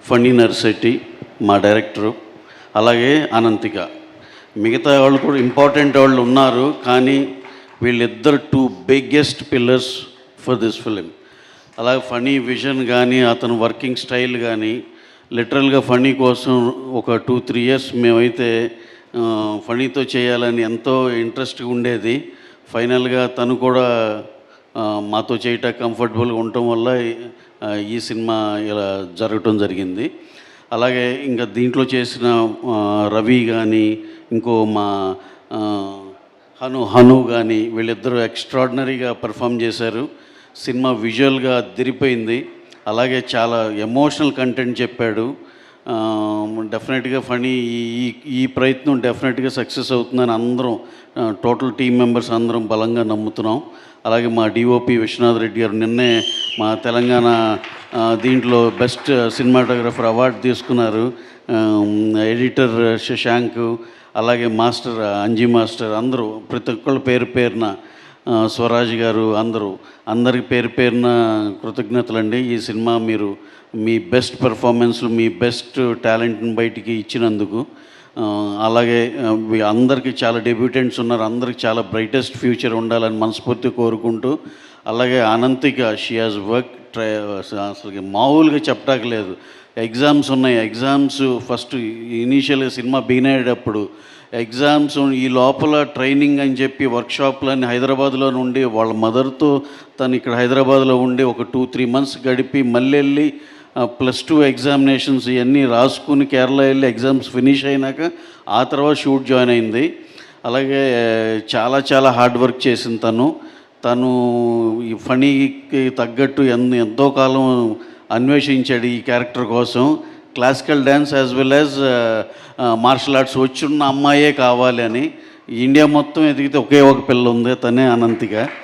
ఫణి నర్శెట్టి మా డైరెక్టరు, అలాగే అనంతిక. మిగతా వాళ్ళు కూడా ఇంపార్టెంట్ వాళ్ళు ఉన్నారు, కానీ వీళ్ళిద్దరు two biggest pillars for this film. అలాగే ఫణి విజన్ కానీ అతను వర్కింగ్ స్టైల్ కానీ లిటరల్గా ఫణి కోసం ఒక 2-3 ఇయర్స్ మేమైతే ఫణితో చేయాలని ఎంతో ఇంట్రెస్ట్గా ఉండేది. ఫైనల్గా తను కూడా మాతో చేయటం కంఫర్టబుల్గా ఉండటం వల్ల ఈ సినిమా ఇలా జరగటం జరిగింది. అలాగే ఇంకా దీంట్లో చేసిన రవి కానీ ఇంకో మా హను కానీ వీళ్ళిద్దరూ ఎక్స్ట్రాడినరీగా పర్ఫామ్ చేశారు. సినిమా విజువల్గా అదిరిపోయింది. అలాగే చాలా ఎమోషనల్ కంటెంట్ చెప్పాడు. డెఫినెట్గా ఫణి ఈ ప్రయత్నం డెఫినెట్గా సక్సెస్ అవుతుందని అందరం టోటల్ టీమ్ మెంబర్స్ అందరం బలంగా నమ్ముతున్నాం. అలాగే మా డిఓపి విశ్వనాథ్ రెడ్డి గారు నిన్నే మా తెలంగాణ దీంట్లో బెస్ట్ సినిమాటోగ్రఫర్ అవార్డు తీసుకున్నారు. ఎడిటర్ శశాంక్, అలాగే మాస్టర్ అంజీ మాస్టర్, అందరూ ప్రతి ఒక్కళ్ళు పేరు పేరున స్వరాజ్ గారు, అందరికి పేరు పేరున కృతజ్ఞతలండి. ఈ సినిమా మీరు మీ బెస్ట్ పెర్ఫార్మెన్స్లు, మీ బెస్ట్ టాలెంట్ని బయటికి ఇచ్చినందుకు. అలాగే అందరికీ చాలా డెబ్యూటెంట్స్ ఉన్నారు, అందరికి చాలా బ్రైటెస్ట్ ఫ్యూచర్ ఉండాలని మనస్ఫూర్తి కోరుకుంటూ, అలాగే అనంతిక షీ హాజ్ వర్క్ అసలు మామూలుగా చెప్పటానికి ఎగ్జామ్స్ ఉన్నాయి. ఎగ్జామ్స్ ఫస్ట్ ఇనీషియల్గా సినిమా బిగిన్ అయ్యేటప్పుడు ఎగ్జామ్స్ ఈ లోపల ట్రైనింగ్ అని చెప్పి వర్క్షాప్లన్నీ హైదరాబాద్లో నుండి వాళ్ళ మదర్తో తను ఇక్కడ హైదరాబాద్లో ఉండి ఒక 2-3 మంత్స్ గడిపి మళ్ళీ వెళ్ళి +2 ఎగ్జామినేషన్స్ ఇవన్నీ రాసుకుని కేరళ వెళ్ళి ఎగ్జామ్స్ ఫినిష్ అయినాక ఆ తర్వాత షూట్ జాయిన్ అయింది. అలాగే చాలా చాలా హార్డ్ వర్క్ చేసింది తను ఈ ఫణికి తగ్గట్టు ఎంతో కాలం అన్వేషించాడు ఈ క్యారెక్టర్ కోసం. Classical dance as well as martial arts వచ్చున్న అమ్మాయే కావాలి అని. ఇండియా మొత్తం ఎదిగితే ఒకే ఒక పిల్ల ఉంది, తనే అనంతిక.